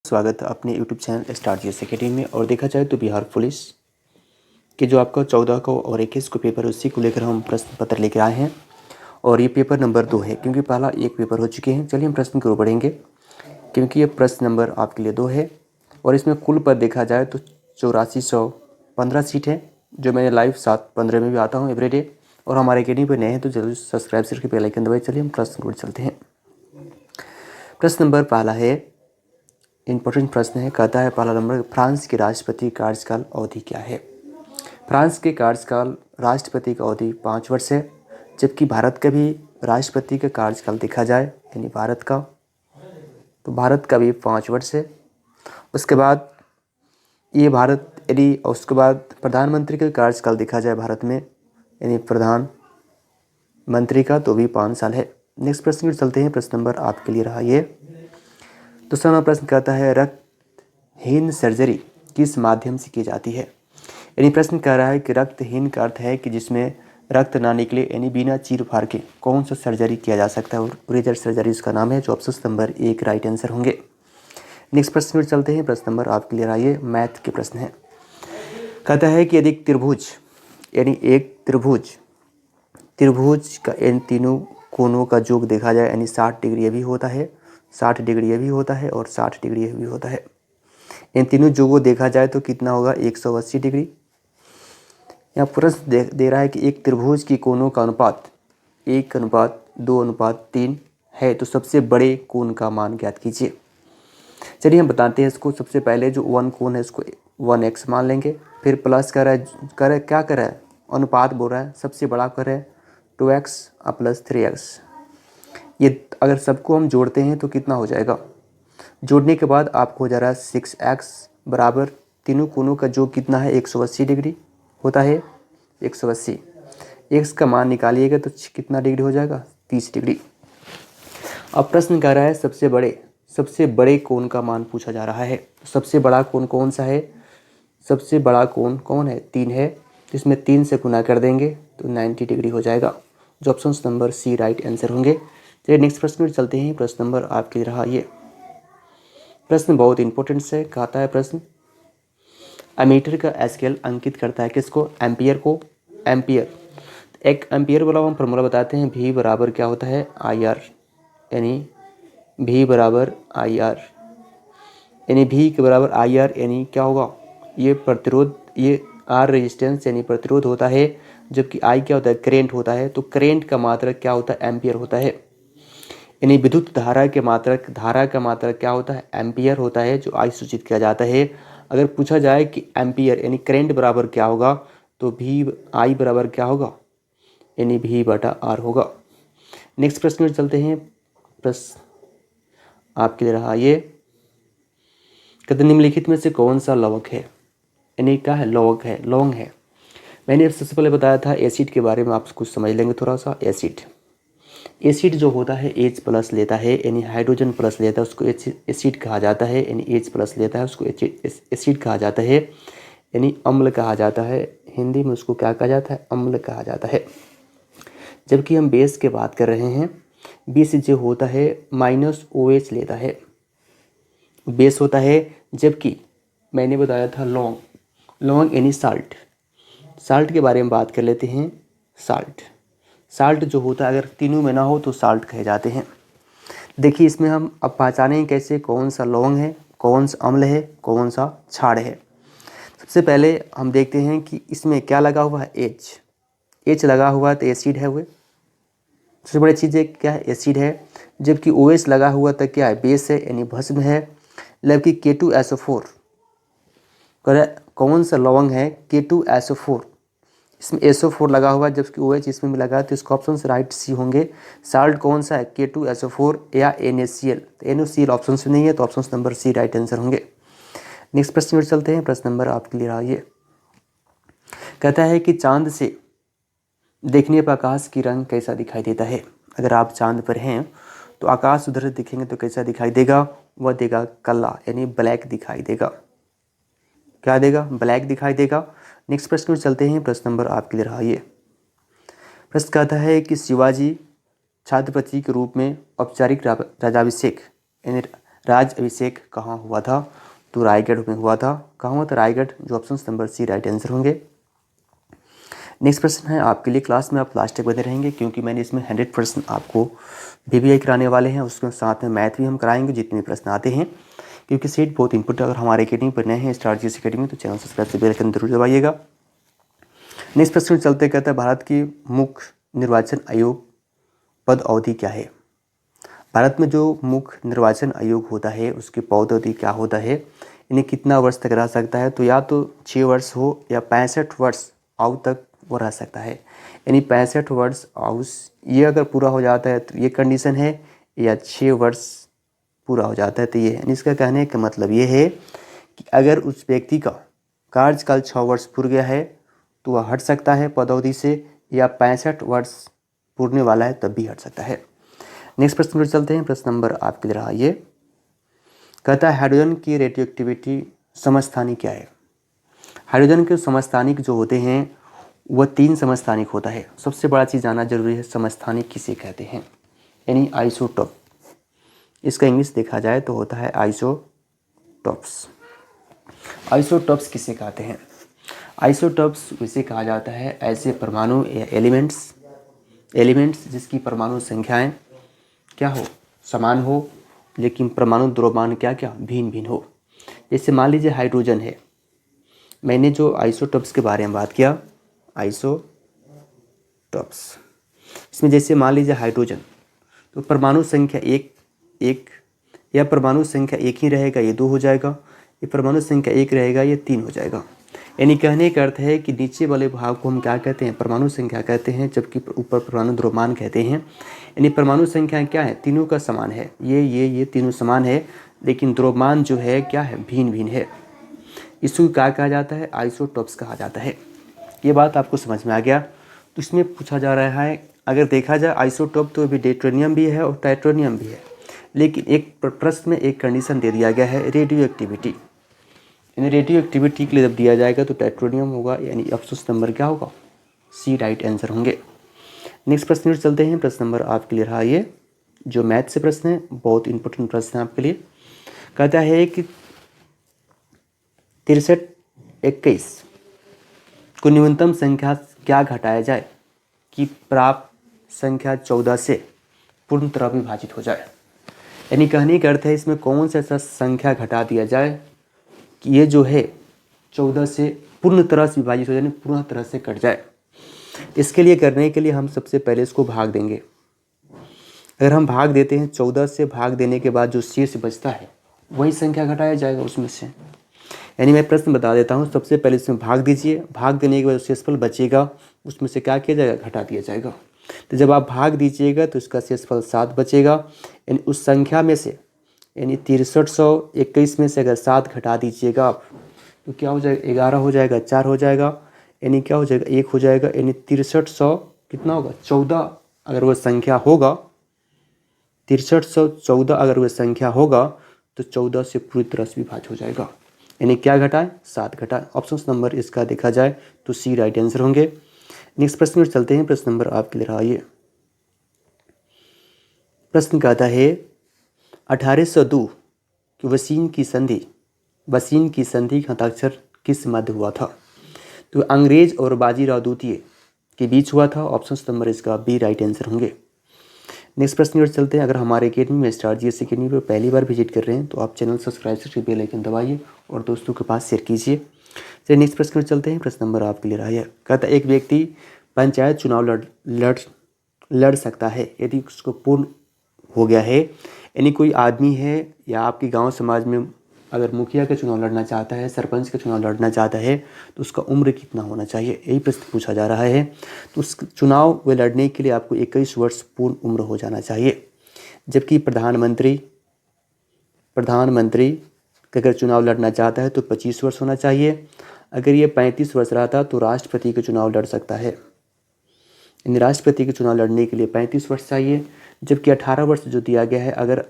स्वागत है अपने YouTube channel star GS academy में। और देखा जाए तो बिहार पुलिस के जो आपका 14 को और 21 को पेपर उसी को लेकर हम प्रश्न पत्र लेकर आए हैं। और ये पेपर नंबर 2 है, क्योंकि पहला एक पेपर हो चुके हैं। चलिए हम प्रश्न की ओर बढ़ेंगे, क्योंकि ये प्रश्न नंबर आपके लिए 2 है। और इसमें कुल पद देखा जाए तो 8415 सीट है, जो मैंने लाइव 7:15 में भी आता हूँ एवरीडे। और हमारे अकेडमी पर नए हैं तो जरूर सब्सक्राइब करके बेल आइकन दबाइए। चलिए हम प्रश्न की ओर चलते हैं। प्रश्न नंबर पहला है, इंपॉर्टेंट प्रश्न है। कहता है पहला नंबर, फ्रांस के राष्ट्रपति कार्यकाल अवधि क्या है? फ्रांस के कार्यकाल राष्ट्रपति का अवधि 5 वर्ष है, जबकि भारत का भी राष्ट्रपति का कार्यकाल देखा जाए यानी भारत का, तो भारत का भी 5 वर्ष है। उसके बाद ये भारत यदि, उसके बाद प्रधानमंत्री का कार्यकाल देखा जाए भारत में यानी प्रधानमंत्री का, तो भी 5 साल है। नेक्स्ट प्रश्न की चलते हैं। प्रश्न नंबर आपके लिए रहा ये। दूसरा नंबर प्रश्न कहता है, रक्तहीन सर्जरी किस माध्यम से की जाती है? यानी प्रश्न कह रहा है कि रक्तहीन का अर्थ है कि जिसमें रक्त ना निकले, यानी बिना चीर फाड़ के कौन सा सर्जरी किया जा सकता है, और रेजर सर्जरी इसका नाम है, जो ऑप्शन नंबर 1 राइट आंसर होंगे। नेक्स्ट प्रश्न में चलते हैं। प्रश्न नंबर आपके लिए आइए, मैथ के प्रश्न है। कहता है कि यदि त्रिभुज यानी एक त्रिभुज का इन तीनों कोनों का योग देखा जाए यानी 60 डिग्री ये भी होता है, 60 डिग्री ये भी होता है, और 60 डिग्री ये भी होता है। इन तीनों योगों देखा जाए तो कितना होगा? 180 डिग्री। यहाँ प्रश्न दे रहा है कि एक त्रिभुज की कोनों का अनुपात 1:2:3 है, तो सबसे बड़े कोण का मान ज्ञात कीजिए। चलिए हम बताते हैं इसको। सबसे पहले जो 1 कोण है इसको 1x मान लेंगे, फिर प्लस कर रहा है अनुपात बोल रहा है, सबसे बड़ा कर रहा है 2x + 3x। ये अगर सबको हम जोड़ते हैं तो कितना हो जाएगा? जोड़ने के बाद आपको हो जा रहा है 6x बराबर तीनों कोनों का जो कितना है 180 डिग्री होता है, 180। x का मान निकालिएगा तो कितना डिग्री हो जाएगा? 30 डिग्री। अब प्रश्न कह रहा है सबसे बड़े कोण का मान पूछा जा रहा है। सबसे बड़ा कोण कौन सा है? सबसे बड़ा कोण कौन है? 3 है, तो इसमें 3 से गुना कर देंगे तो 90 डिग्री हो जाएगा, जो option number C right answer होंगे। चलिए नेक्स्ट प्रश्न में चलते हैं। प्रश्न नंबर आपके रहा ये। प्रश्न बहुत इंपॉर्टेंट है। कहता है प्रश्न, एमीटर का स्केल अंकित करता है किसको? एम्पियर को। एम्पियर, एक एम्पियर वाला हम फॉर्मूला बताते हैं, V बराबर क्या होता है? IR, यानी V बराबर IR, यानी V के बराबर IR यानी क्या होगा? ये प्रतिरोध, ये R रेजिस्टेंस यानी प्रतिरोध होता है, जबकि I क्या होता है? करेंट होता है। तो करेंट का मात्रक क्या होता है? एम्पियर होता है। यानी विद्युत धारा का मात्रक क्या होता है? एम्पियर होता है, जो I सूचित किया जाता है। अगर पूछा जाए कि एम्पियर यानी करंट बराबर क्या होगा, तो I बराबर क्या होगा? यानी V/R होगा। नेक्स्ट प्रश्न में चलते हैं। प्रश्न आपके लिए रहा ये, कहते निम्नलिखित में से कौन सा लवक है? यानी क्या है? लौंग है। मैंने सबसे पहले बताया था एसिड के बारे में, आप कुछ समझ लेंगे थोड़ा सा। एसिड जो होता है H+ लेता है, यानी हाइड्रोजन प्लस लेता है, उसको एसिड कहा जाता है। यानी H+ लेता है उसको एसिड कहा जाता है, यानी अम्ल कहा जाता है। हिंदी में उसको क्या कहा जाता है? अम्ल कहा जाता है। जबकि हम बेस की बात कर रहे हैं, बेस जो होता है -OH लेता है, बेस होता है। जबकि मैंने बताया था लौंग यानी साल्ट के बारे में बात कर लेते हैं। साल्ट जो होता है अगर तीनों में ना हो तो साल्ट कहे जाते हैं। देखिए इसमें हम अब पहचानेंगे कैसे कौन सा लौंग है, कौन सा अम्ल है, कौन सा क्षार है। सबसे पहले हम देखते हैं कि इसमें क्या लगा हुआ है? H लगा हुआ है तो एसिड है। वो सबसे बड़ी चीज़ है क्या है? एसिड है। जबकि OH लगा हुआ तो क्या है? बेस है, यानी भस्म है। जबकि K2SO4 कौन सा लवंग है? K2SO4, इसमें SO4 लगा हुआ है, जबकि OH इसमें भी लगा है, तो इसका ऑप्शन राइट सी होंगे। साल्ट कौन सा है? K2SO4 या NaCl। तो NaCl ऑप्शन से नहीं है, तो option number C right answer होंगे। नेक्स्ट प्रश्न में चलते हैं। प्रश्न नंबर आपके लिए रहा ये। कहता है कि चांद से देखने पर आकाश की रंग कैसा दिखाई देता है? अगर आप चांद पर हैं तो आकाश उधर से दिखेंगे तो कैसा दिखाई देगा? वह देगा काला, यानी ब्लैक दिखाई देगा। क्या देगा? ब्लैक दिखाई देगा। नेक्स्ट प्रश्न में चलते हैं। प्रश्न नंबर आपके लिए रहा ये। प्रश्न कहता है कि शिवाजी छत्रपति के रूप में औपचारिक राज्याभिषेक यानी राज अभिषेक कहाँ हुआ था? तो रायगढ़ में हुआ था। कहाँ हुआ था? रायगढ़, जो option number C right answer होंगे। नेक्स्ट प्रश्न है आपके लिए, क्लास में आप लास्ट तक बने रहेंगे क्योंकि मैंने इसमें 100% आपको VVI कराने वाले हैं, उसके साथ में मैथ भी हम कराएंगे जितने भी प्रश्न आते हैं, क्योंकि सेट बहुत इंपॉर्टेंट। अगर हमारे अकेडमी पर नए हैं स्टार GS अकेडमी, तो चैनल सब्सक्राइब से बेल आइकन जरूर दबाइएगा। नेक्स्ट प्रश्न चलते कहता है, भारत की मुख्य निर्वाचन आयोग पद अवधि क्या है? भारत में जो मुख्य निर्वाचन आयोग होता है उसकी पद अवधि क्या होता है, इन्हें कितना वर्ष तक रह सकता है? तो या तो 6 वर्ष हो या 65 वर्ष आयु तक वो रह सकता है। यानी 65 वर्ष आयु ये अगर पूरा हो जाता है तो ये कंडीशन है, या 6 वर्ष पूरा हो जाता है तो ये है। इसका कहने का मतलब ये है कि अगर उस व्यक्ति का कार्यकाल 6 वर्ष पूर गया है तो वह हट सकता है पद अवधि से, या 65 वर्ष पूरने वाला है तब भी हट सकता है। नेक्स्ट प्रश्न पर चलते हैं। प्रश्न नंबर आपके लिए रहा ये, कहता है हाइड्रोजन की रेडियो एक्टिविटी समस्थानिक क्या है? हाइड्रोजन के समस्थानिक जो होते हैं वह 3 समस्थानिक होता है। सबसे बड़ा चीज़ जानना जरूरी है, समस्थानिक किसे कहते हैं, यानी आइसोटोप। इसका इंग्लिश देखा जाए तो होता है आइसोटोप्स। आइसोटोप्स किसे कहते हैं? आइसोटोप्स इसे कहा जाता है ऐसे परमाणु या एलिमेंट्स जिसकी परमाणु संख्याएं क्या हो, समान हो, लेकिन परमाणु द्रव्यमान क्या भिन्न भिन्न हो। जैसे मान लीजिए हाइड्रोजन है, मैंने जो आइसोटोप्स के बारे में बात किया, आइसोटोप्स, इसमें जैसे मान लीजिए हाइड्रोजन, तो परमाणु संख्या एक या परमाणु संख्या 1 ही रहेगा, ये 2 हो जाएगा, ये परमाणु संख्या 1 रहेगा, ये 3 हो जाएगा। यानी कहने का अर्थ है कि नीचे वाले भाग को हम क्या कहते हैं, परमाणु संख्या कहते हैं, जबकि ऊपर परमाणु द्रव्यमान कहते हैं। यानी परमाणु संख्या क्या है, तीनों का समान है, ये तीनों समान है, लेकिन द्रव्यमान जो है क्या है, भिन्न भिन्न है। इसको क्या कहा जाता है, आइसोटोप्स कहा जाता है। ये बात आपको समझ में आ गया। तो इसमें पूछा जा रहा है, अगर देखा जाए आइसोटोप तो अभी डेट्रोनियम भी है और टाइट्रोनियम भी है, लेकिन एक प्रश्न में एक कंडीशन दे दिया गया है, रेडियो एक्टिविटी। यानी रेडियो एक्टिविटी के लिए जब दिया जाएगा तो टाइट्रोनियम होगा, यानी ऑप्शन नंबर क्या होगा, सी राइट आंसर होंगे। नेक्स्ट प्रश्न चलते हैं। प्रश्न नंबर आपके लिए रहा ये, जो मैथ से प्रश्न है, बहुत इंपॉर्टेंट प्रश्न है आपके लिए। कहता है कि 6321 को न्यूनतम संख्या क्या घटाया जाए कि प्राप्त संख्या 14 से पूर्ण तरह विभाजित हो जाए। यानी कहने का अर्थ है इसमें कौन सा ऐसा संख्या घटा दिया जाए कि ये जो है 14 से पूर्ण तरह से विभाजित हो जाए, यानी पूर्ण तरह से कट जाए। इसके लिए करने के लिए हम सबसे पहले इसको भाग देंगे। अगर हम भाग देते हैं 14 से, भाग देने के बाद जो शेष बचता है वही संख्या घटाया जाएगा उसमें से। यानी मैं प्रश्न बता देता हूँ, सबसे पहले इसमें भाग दीजिए, भाग देने के बाद शेषफल बचेगा उसमें से क्या किया जाएगा, घटा दिया जाएगा। तो जब आप भाग दीजिएगा तो इसका शेषफल 7 बचेगा। यानी उस संख्या में से, यानी 6321 में से अगर 7 घटा दीजिएगा आप तो क्या हो जाएगा, 11 हो जाएगा, 4 हो जाएगा, यानी क्या हो जाएगा, 1 हो जाएगा। यानी 6300 कितना होगा, 14 अगर वह संख्या होगा, 6314 अगर वह संख्या होगा तो 14 से पूरी तरह से विभाजित हो जाएगा। यानी क्या घटाए, 7 घटाए। ऑप्शन नंबर इसका देखा जाए तो सी राइट आंसर होंगे। नेक्स्ट प्रश्न में चलते हैं। प्रश्न नंबर आपके लिए रहा ये, प्रश्न कहता है 1802 कि वसीन की संधि का हस्ताक्षर किस मध्य हुआ था? तो अंग्रेज और बाजीराव द्वितीय के बीच हुआ था। ऑप्शन नंबर इसका बी राइट आंसर होंगे। नेक्स्ट प्रश्न पर चलते हैं। अगर हमारे अकेडमी में स्टार GS अकेडमी पर पहली बार विजिट कर रहे हैं तो आप चैनल सब्सक्राइब करके बेल आइकन दबाइए और दोस्तों के पास शेयर कीजिए। चलिए नेक्स्ट प्रश्न पर चलते हैं। प्रश्न नंबर आपके लिए रहा है, कहता है एक व्यक्ति पंचायत चुनाव लड़ सकता है यदि उसको पूर्ण हो गया है। यानी कोई आदमी है या आपके गांव समाज में अगर मुखिया का चुनाव लड़ना चाहता है, सरपंच का चुनाव लड़ना चाहता है तो उसका उम्र कितना होना चाहिए, यही प्रश्न पूछा जा रहा है। तो उस चुनाव व लड़ने के लिए आपको 21 वर्ष पूर्ण उम्र हो जाना चाहिए। जबकि प्रधानमंत्री का अगर चुनाव लड़ना चाहता है तो 25 वर्ष होना चाहिए। अगर ये 35 वर्ष रहा था तो राष्ट्रपति का चुनाव लड़ सकता है। यानी राष्ट्रपति के चुनाव लड़ने के लिए 35 वर्ष चाहिए। जबकि 18 वर्ष जो दिया गया है, अगर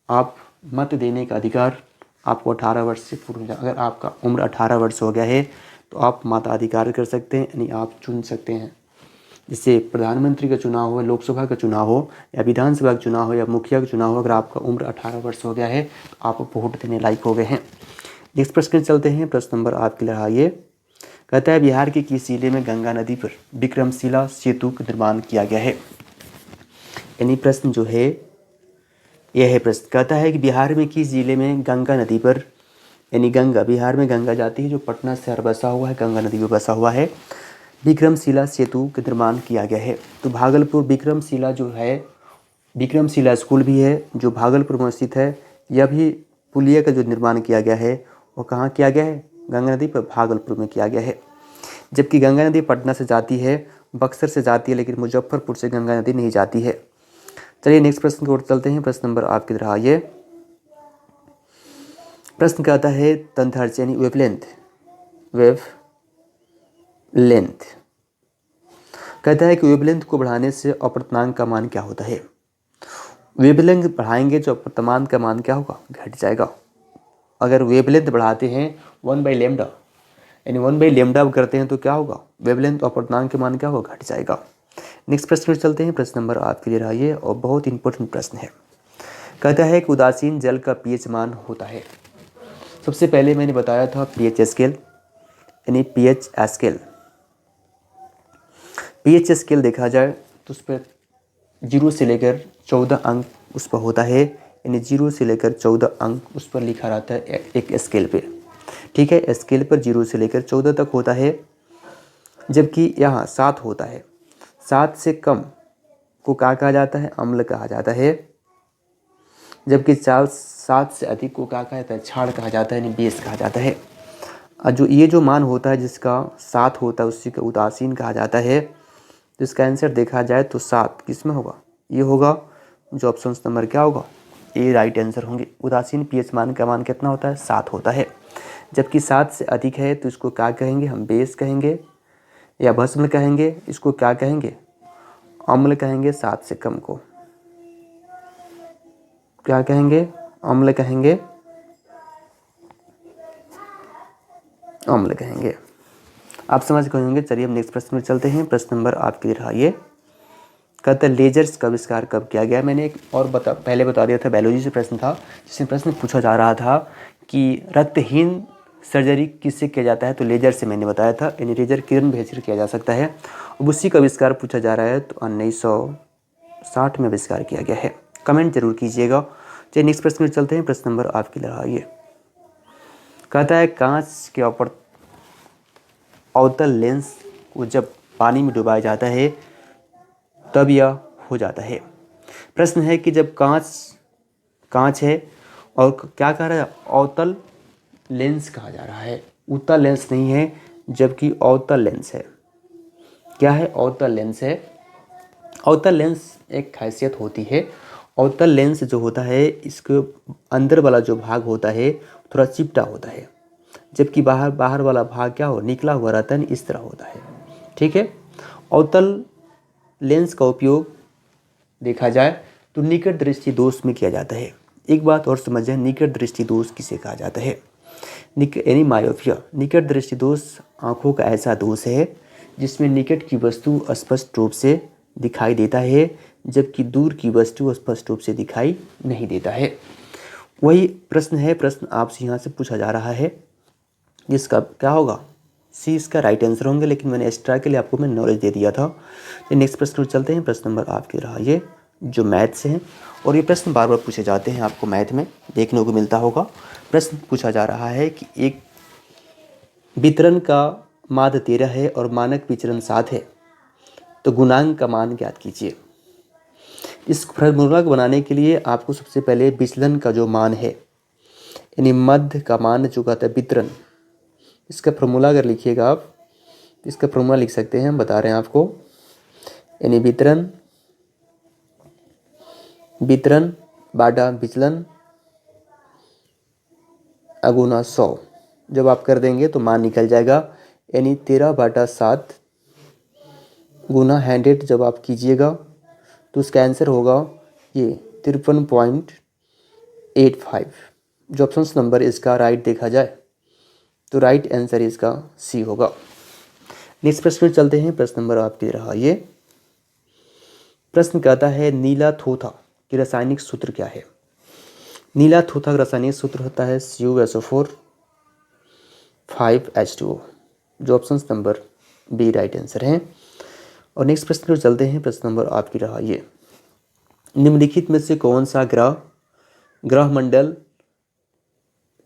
आप मत देने का अधिकार आपको 18 वर्ष से पूर्ण हो जाए, अगर आपका उम्र 18 वर्ष हो गया है तो आप मताधिकार कर सकते हैं, यानी आप चुन सकते हैं। जैसे प्रधानमंत्री का चुनाव हो, लोकसभा का चुनाव हो या विधानसभा का चुनाव हो या मुखिया का चुनाव हो, अगर आपका उम्र 18 वर्ष हो गया है तो आप वोट देने लायक हो गए हैं। नेक्स्ट प्रश्न चलते हैं। प्रश्न नंबर आपके लिए रहा ये, कहता है बिहार के किस जिले में गंगा नदी पर विक्रमशिला सेतु का निर्माण किया गया है। यानी प्रश्न जो है यह है, प्रश्न कहता है कि बिहार में किस जिले में गंगा नदी पर, यानी गंगा, बिहार में गंगा जाती है जो पटना शहर बसा हुआ है, गंगा नदी पर बसा हुआ है, विक्रमशिला सेतु का निर्माण किया गया है। तो भागलपुर विक्रमशिला जो है, विक्रमशिला स्कूल भी है जो भागलपुर में स्थित है। यह भी पुलिया का जो निर्माण किया गया है वो कहाँ किया गया है, गंगा नदी पर भागलपुर में किया गया है। जबकि गंगा नदी पटना से जाती है, बक्सर से जाती है, लेकिन मुजफ्फरपुर से गंगा नदी नहीं जाती है। चलिए नेक्स्ट प्रश्न की ओर चलते हैं। प्रश्न नंबर आपकी रहा ये, प्रश्न कहता है तंत्रांश यानी वेवलेंथ, वेवलेंथ कहता है कि वेवलेंथ को बढ़ाने से अपर्तनांक का मान क्या होता है। वेवलेंथ बढ़ाएंगे जो अपर्तनांक का मान क्या होगा, घट जाएगा। अगर वेवलेंथ बढ़ाते हैं 1/λ, यानी 1/λ करते हैं तो क्या होगा, वेवलेंथ अपर्तनांक के मान क्या होगा, घट जाएगा। नेक्स्ट प्रश्न में चलते हैं। प्रश्न नंबर आपके लिए रहा ये और बहुत इंपॉर्टेंट प्रश्न है। कहता है कि उदासीन जल का पीएच मान होता है। सबसे पहले मैंने बताया था पीएच स्केल, यानी पीएच स्केल। पीएच स्केल देखा जाए तो उस पर 0 से लेकर 14 अंक उस पर होता है, यानी 0 से लेकर 14 अंक उस पर लिखा रहता है एक स्केल पे। ठीक है, स्केल पर 0 से लेकर 14 तक होता है, जबकि यहाँ 7 होता है। 7 से कम को क्या कहा जाता है, अम्ल कहा जाता है। जबकि 7 से अधिक को क्या कहा जाता है, क्षार कहा जाता है, यानी बेस कहा जाता है। और जो ये जो मान होता है जिसका 7 होता है उसी का उदासीन कहा जाता है। तो इसका आंसर देखा जाए तो 7 किस में होगा, ये होगा जो ऑप्शन नंबर क्या होगा, ये राइट आंसर होंगे। उदासीन पीएच मान का मान कितना होता है, 7 होता है। जबकि 7 से अधिक है तो इसको क्या कहेंगे, हम बेस कहेंगे या भस्म कहेंगे, इसको क्या कहेंगे, अम्ल कहेंगे। 7 से कम को क्या कहेंगे, अम्ल कहेंगे, अम्ल कहेंगे। आप समझ गए होंगे। चलिए हम नेक्स्ट प्रश्न में चलते हैं। प्रश्न नंबर आपके लिए रहा ये, कहता है लेजर्स का आविष्कार कब किया गया। मैंने एक और पहले बता दिया था, बायोलॉजी से प्रश्न था जिसमें प्रश्न पूछा जा रहा था कि रक्तहीन सर्जरी किससे किया जाता है, तो लेजर से मैंने बताया था, यानी लेजर किरण भेजकर किया जा सकता है। अब उसी का आविष्कार पूछा जा रहा है तो 1960 में आविष्कार किया गया है। कमेंट जरूर कीजिएगा। चलिए नेक्स्ट प्रश्न में चलते हैं। प्रश्न नंबर आपके लिए रहा ये, कहता है कांच के अवतल लेंस को जब पानी में डुबाया जाता है तब यह हो जाता है। प्रश्न है कि जब कांच है और क्या कह रहा है, अवतल लेंस कहा जा रहा है, उत्तल लेंस नहीं है, जबकि अवतल लेंस है। क्या है, अवतल लेंस है। अवतल लेंस एक खासियत होती है, अवतल लेंस जो होता है इसके अंदर वाला जो भाग होता है थोड़ा चिपटा होता है, जबकि बाहर वाला भाग क्या हो, निकला हुआ रहता है, इस तरह होता है। ठीक है, अवतल लेंस का उपयोग देखा जाए तो निकट दृष्टि दोष में किया जाता है। एक बात और समझ जाए, निकट दृष्टि दोष किसे कहा जाता है, यानी मायोपिया। निकट दृष्टि दोष आँखों का ऐसा दोष है जिसमें निकट की वस्तु स्पष्ट रूप से दिखाई देता है, जबकि दूर की वस्तु स्पष्ट रूप से दिखाई नहीं देता है। वही प्रश्न है, प्रश्न आपसे यहाँ से पूछा जा रहा है, जिसका क्या होगा, सी इसका राइट आंसर होंगे, लेकिन मैंने एक्स्ट्रा के लिए आपको मैं नॉलेज दे दिया था। तो नेक्स्ट प्रश्न चलते हैं। प्रश्न नंबर आपके रहा ये, जो मैथ से हैं, और ये प्रश्न बार बार पूछे जाते हैं, आपको मैथ में देखने को मिलता होगा। प्रश्न पूछा जा रहा है कि एक वितरण का माध्य 13 है और मानक विचरण 7 है, तो गुणांक का मान ज्ञात कीजिए। इस फॉर्मूला को बनाने के लिए आपको सबसे पहले विचलन का जो मान है, यानी मध्य का मान जो कहता है वितरण, इसका फॉर्मूला अगर लिखिएगा आप, इसका फॉर्मूला लिख सकते हैं, हम बता रहे हैं आपको, यानी वितरण बाटा विचलन अगुना 100। जब आप कर देंगे तो मान निकल जाएगा, यानी 13/7 गुना 100 जब आप कीजिएगा तो उसका आंसर होगा ये 53.85। जो ऑप्शन नंबर इसका राइट देखा जाए तो राइट आंसर इसका सी होगा। नेक्स्ट प्रश्न में चलते हैं। प्रश्न नंबर आपके रहा ये, प्रश्न कहता है नीला थोथा की रासायनिक सूत्र क्या है। नीला थोथा का रासायनिक सूत्र होता है CuSO4 5H2O, जो option number B right answer है। और नेक्स्ट प्रश्न पर चलते हैं। प्रश्न नंबर आपकी रहा ये, निम्नलिखित में से कौन सा ग्रह मंडल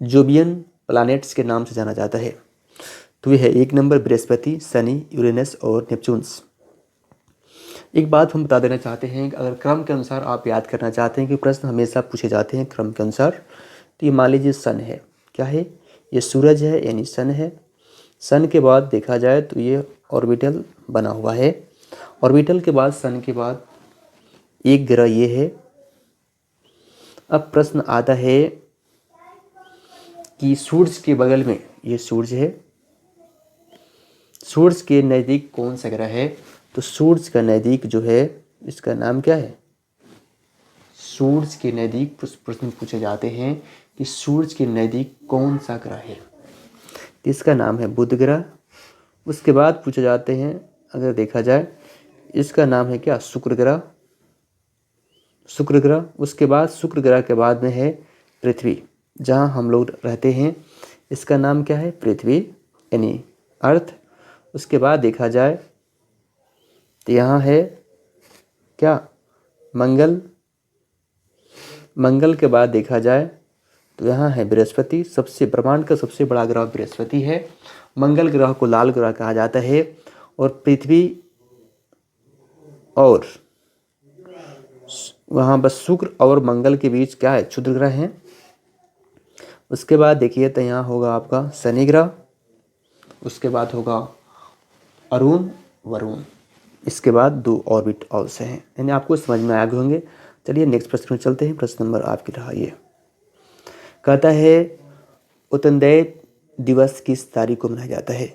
जोबियन प्लैनेट्स के नाम से जाना जाता है। तो यह है 1 नंबर बृहस्पति, शनि, यूरेनस और नेपच्यून्स। एक बात हम बता देना चाहते हैं कि अगर क्रम के अनुसार आप याद करना चाहते हैं कि प्रश्न हमेशा पूछे जाते हैं क्रम के अनुसार, तो ये मान लीजिए सन है, क्या है ये, सूरज है यानी सन है। सन के बाद देखा जाए तो ये ऑर्बिटल बना हुआ है। ऑर्बिटल के बाद सन के बाद एक ग्रह ये है। अब प्रश्न आता है कि सूरज के बगल में ये सूरज है, सूरज के नज़दीक कौन सा ग्रह है। तो सूरज का नज़दीक जो है इसका नाम क्या है, सूरज के नज़दीक प्रश्न पूछे जाते हैं कि सूरज के नज़दीक कौन सा ग्रह है, तो इसका नाम है बुध ग्रह। उसके बाद पूछे जाते हैं, अगर देखा जाए इसका नाम है क्या, शुक्र ग्रह, शुक्र ग्रह। उसके बाद शुक्र ग्रह के बाद में है पृथ्वी, जहाँ हम लोग रहते हैं, इसका नाम क्या है, पृथ्वी यानी अर्थ। उसके बाद देखा जाए तो यहाँ है क्या, मंगल। मंगल के बाद देखा जाए तो यहाँ है बृहस्पति। ब्रह्मांड का सबसे बड़ा ग्रह बृहस्पति है। मंगल ग्रह को लाल ग्रह कहा जाता है। और पृथ्वी और वहाँ बस शुक्र और मंगल के बीच क्या है, क्षुद्र ग्रह है। उसके बाद देखिए तो यहाँ होगा आपका शनि ग्रह। उसके बाद होगा अरुण, वरुण। इसके बाद 2 ऑर्बिट और से हैं, यानी आपको समझ में आ गए होंगे। चलिए नेक्स्ट प्रश्न में चलते हैं। प्रश्न नंबर आपकी रहा ये, कहता है उत्तरदायी दिवस किस तारीख को मनाया जाता है।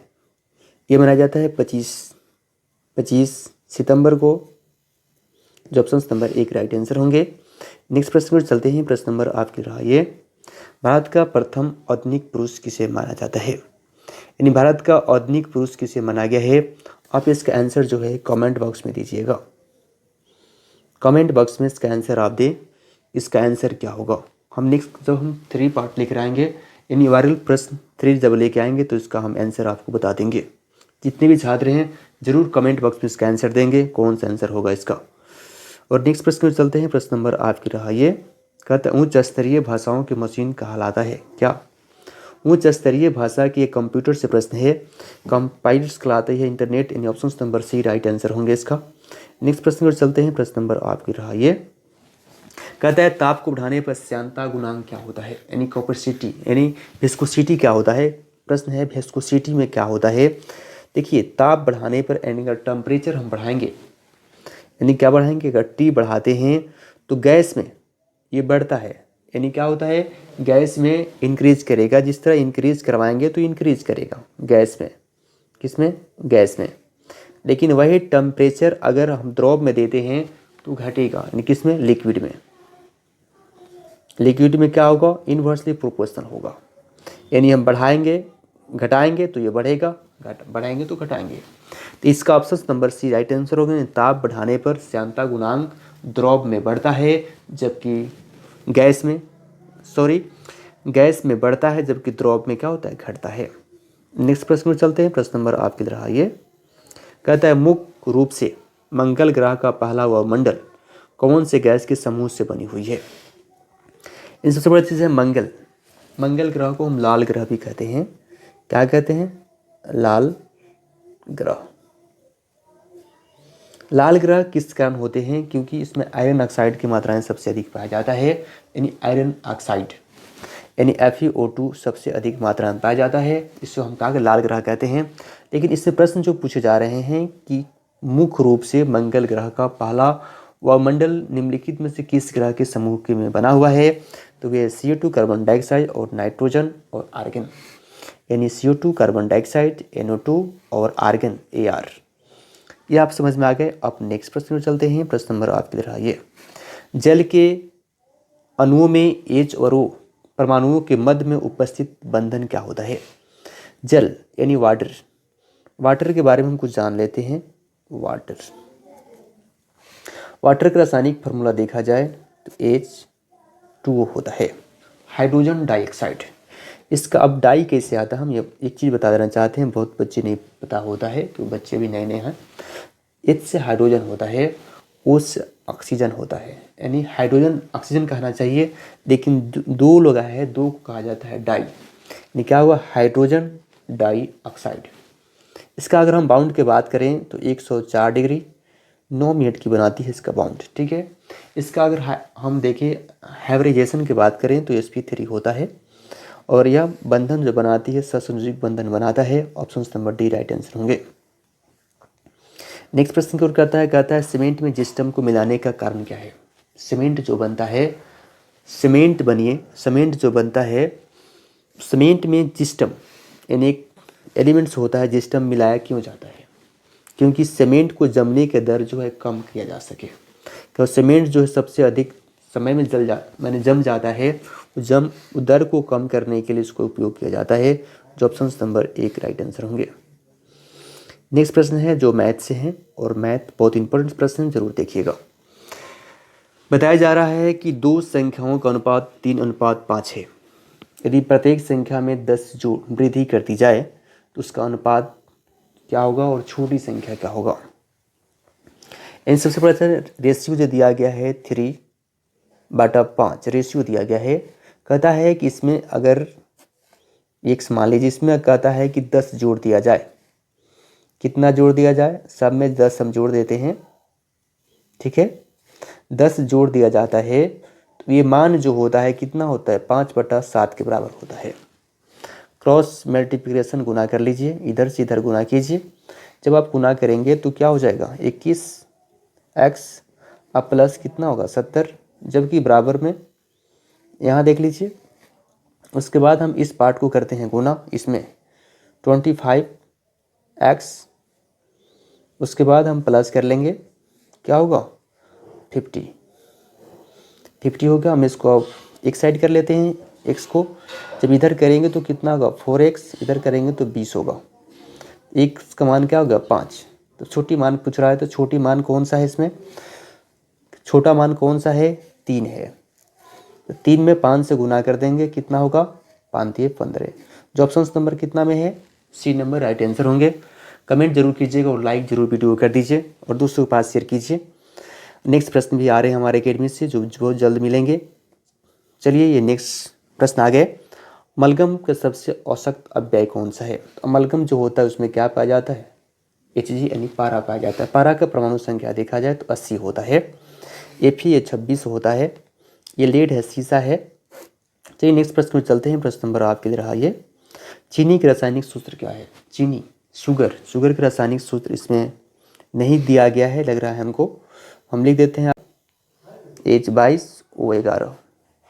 ये मनाया जाता है 25 सितंबर को, जो ऑप्शन नंबर 1 राइट आंसर होंगे। नेक्स्ट प्रश्न में चलते हैं। प्रश्न नंबर आपकी रहा ये, भारत का प्रथम आधुनिक पुरुष किसे माना जाता है, यानी भारत का आधुनिक पुरुष किसे माना गया है। आप इसका आंसर जो है कमेंट बॉक्स में दीजिएगा। कमेंट बॉक्स में इसका आंसर आप दें, इसका आंसर क्या होगा। हम नेक्स्ट जब हम 3 पार्ट लेकर आएंगे, यानी वायरल प्रश्न 3 जब लेके आएंगे तो इसका हम आंसर आपको बता देंगे। जितने भी छात्र हैं जरूर कमेंट बॉक्स में इसका आंसर देंगे, कौन सा आंसर होगा इसका। और नेक्स्ट प्रश्न में चलते हैं। प्रश्न नंबर आपकी रहा ये, कहते हैं उच्च स्तरीय भाषाओं की मशीन कहलाता है क्या। उच्च स्तरीय भाषा की एक कंप्यूटर से प्रश्न है, कंपाइलर्स कहलाते हैं इंटरनेट, यानी option number C right answer होंगे इसका। नेक्स्ट प्रश्न पर चलते हैं। प्रश्न नंबर आपकी रहा ये, कहता है ताप को बढ़ाने पर श्यानता गुणांक क्या होता है, यानी कॉपरसिटी यानी विस्कोसिटी क्या होता है। प्रश्न है विस्कोसिटी में क्या होता है। देखिए ताप बढ़ाने पर यानी अगर टेम्परेचर हम बढ़ाएंगे, यानी क्या बढ़ाएंगे, अगर टी बढ़ाते हैं तो गैस में ये बढ़ता है, यानी क्या होता है, गैस में इंक्रीज करेगा। जिस तरह इंक्रीज करवाएंगे तो इंक्रीज करेगा गैस में, किसमें, गैस में। लेकिन वही टेम्परेचर अगर हम द्रव में देते हैं तो घटेगा, यानी किसमें, लिक्विड में। लिक्विड में क्या होगा, इन्वर्सली प्रोपोर्शनल होगा, यानी हम बढ़ाएंगे घटाएंगे तो ये बढ़ेगा, बढ़ाएंगे तो घटाएंगे। तो इसका option number C right answer होगा। ताप बढ़ाने पर श्यानता गुणांक द्रव में बढ़ता है, जबकि गैस में बढ़ता है, जबकि द्रव में क्या होता है, घटता है। नेक्स्ट प्रश्न में चलते हैं। प्रश्न नंबर आपकी रहा ये, कहता है मुख्य रूप से मंगल ग्रह का पहला वायुमंडल कौन से गैस के समूह से बनी हुई है। इन सबसे बड़ी चीज़ है मंगल। मंगल ग्रह को हम लाल ग्रह भी कहते हैं। क्या कहते हैं, लाल ग्रह। लाल ग्रह किस कारण होते हैं, क्योंकि इसमें आयरन ऑक्साइड की मात्राएं सबसे अधिक पाया जाता है, यानी आयरन ऑक्साइड यानी FeO2 सबसे अधिक मात्रा में पाया जाता है। इससे हम कहा कि लाल ग्रह कहते हैं। लेकिन इससे प्रश्न जो पूछे जा रहे हैं कि मुख्य रूप से मंगल ग्रह का पहला वायुमंडल निम्नलिखित में से किस ग्रह के समूह के में बना हुआ है, तो वे CO2 कार्बन डाइऑक्साइड और नाइट्रोजन और आर्गन, यानी CO2 कार्बन डाइऑक्साइड NO2 और आर्गन AR। ये आप समझ में आ गए। अब नेक्स्ट प्रश्न में चलते हैं। प्रश्न नंबर आपके लिए रहा ये, जल के अणुओं में H और O परमाणुओं के मध्य में उपस्थित बंधन क्या होता है। जल यानी वाटर के बारे में हम कुछ जान लेते हैं। वाटर का रासायनिक फार्मूला देखा जाए तो H2O होता है, हाइड्रोजन डाइऑक्साइड। इसका अब डाई कैसे आता है, हम ये एक चीज़ बता देना चाहते हैं, बहुत बच्चे नहीं पता होता है, तो बच्चे भी नए नए हैं। H से हाइड्रोजन होता है, O से ऑक्सीजन होता है, यानी हाइड्रोजन ऑक्सीजन कहना चाहिए, लेकिन दो लगा है, दो को कहा जाता है डाई, यानी क्या हुआ, हाइड्रोजन डाइऑक्साइड। इसका अगर हम बाउंड की बात करें तो 104 डिग्री 9 मिनट की बनाती है इसका बाउंड, ठीक है। इसका अगर हम देखें हाइब्रिडाइजेशन की बात करें तो sp3 होता है, और यह बंधन जो बनाती है ससंयोजक बंधन बनाता है। Option number D right answer होंगे। नेक्स्ट प्रश्न की ओर कहता है सीमेंट में जिस्टम को मिलाने का कारण क्या है। सीमेंट जो बनता है, सीमेंट जो बनता है, सीमेंट में जिस्टम यानी एक एलिमेंट्स होता है, जिस्टम मिलाया क्यों जाता है, क्योंकि सीमेंट को जमने के दर जो है कम किया जा सके। तो सीमेंट जो है सबसे अधिक समय में जम जाता है, दर को कम करने के लिए इसको उपयोग किया जाता है, जो ऑप्शन नंबर 1 राइट आंसर होंगे। नेक्स्ट प्रश्न है जो मैथ से है, और मैथ बहुत इंपॉर्टेंट प्रश्न जरूर देखिएगा। बताया जा रहा है कि दो संख्याओं का अनुपात 3:5 है। यदि प्रत्येक संख्या में 10 जो वृद्धि करती जाए तो उसका अनुपात क्या होगा, और छोटी संख्या क्या होगा। इन सबसे पहले रेशियो जो दिया गया है 3/5 रेशियो दिया गया है। कहता है कि इसमें अगर एक मान लीजिए, इसमें कहता है कि 10 जोड़ दिया जाए, कितना जोड़ दिया जाए, सब में 10 हम जोड़ देते हैं, ठीक है। 10 जोड़ दिया जाता है तो ये मान जो होता है कितना होता है, 5/7 के बराबर होता है। क्रॉस मल्टीप्लिकेशन गुना कर लीजिए, इधर से इधर गुना कीजिए। जब आप गुना करेंगे तो क्या हो जाएगा, 21x अब प्लस कितना होगा 70, जबकि बराबर में यहाँ देख लीजिए। उसके बाद हम इस पार्ट को करते हैं गुना, इसमें 25x, उसके बाद हम प्लस कर लेंगे, क्या होगा 50 हो गया। हम इसको अब एक साइड कर लेते हैं, x को जब इधर करेंगे तो कितना होगा 4x, इधर करेंगे तो 20 होगा। x का मान क्या होगा 5। तो छोटी मान पूछ रहा है, तो छोटी मान कौन सा है, इसमें छोटा मान कौन सा है, 3 है। तो 3 में 5 से गुना कर देंगे, कितना होगा 5×3=15। जो ऑप्शन नंबर कितना में है, सी नंबर राइट आंसर होंगे। कमेंट जरूर कीजिएगा और लाइक जरूर वीडियो कर दीजिए और दोस्तों के पास शेयर कीजिए। नेक्स्ट प्रश्न भी आ रहे हैं हमारे अकेडमी से, जो बहुत जल्द मिलेंगे। चलिए ये नेक्स्ट प्रश्न आ गए। अमलगम का सबसे औसत अव्यय कौन सा है। तो अमलगम जो होता है उसमें क्या पाया जाता है, Hg यानी पारा पाया जाता है। पारा का परमाणु संख्या देखा जाए तो 80 होता है। Fe ये 26 होता है। ये लेड है, सीसा है। चलिए नेक्स्ट प्रश्न में चलते हैं। प्रश्न नंबर आपके लिए रहा ये, चीनी के रासायनिक सूत्र क्या है। चीनी शुगर का रासायनिक सूत्र इसमें नहीं दिया गया है, लग रहा है हमको, हम लिख देते हैं H22O11।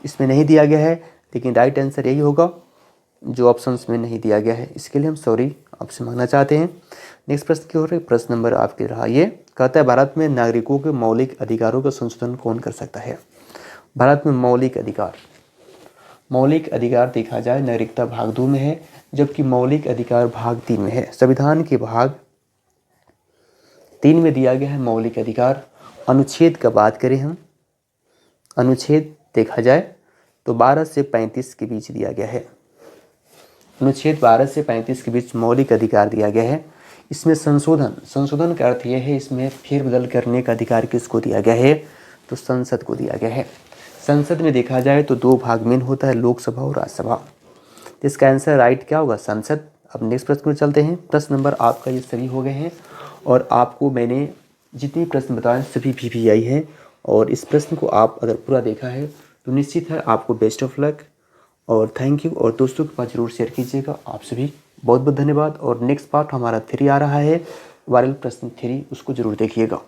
इसमें नहीं दिया गया है, लेकिन राइट आंसर यही होगा जो ऑप्शंस में नहीं दिया गया है। इसके लिए हम सॉरी आपसे मांगना चाहते हैं। नेक्स्ट प्रश्न की ओर, प्रश्न नंबर आपके रहा ये, कहता है भारत में नागरिकों के मौलिक अधिकारों का संशोधन कौन कर सकता है। भारत में मौलिक अधिकार देखा जाए नागरिकता भाग 2 में है, जबकि मौलिक अधिकार भाग 3 में है। संविधान के भाग 3 में दिया गया है मौलिक अधिकार। अनुच्छेद का बात करें हम, अनुच्छेद देखा जाए तो 12 से 35 के बीच दिया गया है। अनुच्छेद 12 से 35 के बीच मौलिक अधिकार दिया गया है। इसमें संशोधन का अर्थ यह है, इसमें फेरबदल करने का अधिकार किसको दिया गया है, तो संसद को दिया गया है। संसद में देखा जाए तो 2 भाग में होता है, लोकसभा और राज्यसभा। तो इसका आंसर राइट क्या होगा, संसद। अब नेक्स्ट प्रश्न में चलते हैं। प्रश्न नंबर आपका ये सभी हो गए हैं, और आपको मैंने जितनी प्रश्न बताए सभी PPI है, और इस प्रश्न को आप अगर पूरा देखा है तो निश्चित है आपको बेस्ट ऑफ लक और थैंक यू। और दोस्तों के पास जरूर शेयर कीजिएगा। आप सभी बहुत बहुत धन्यवाद। और नेक्स्ट पार्ट हमारा 3 आ रहा है, वायरल प्रश्न 3, उसको जरूर देखिएगा।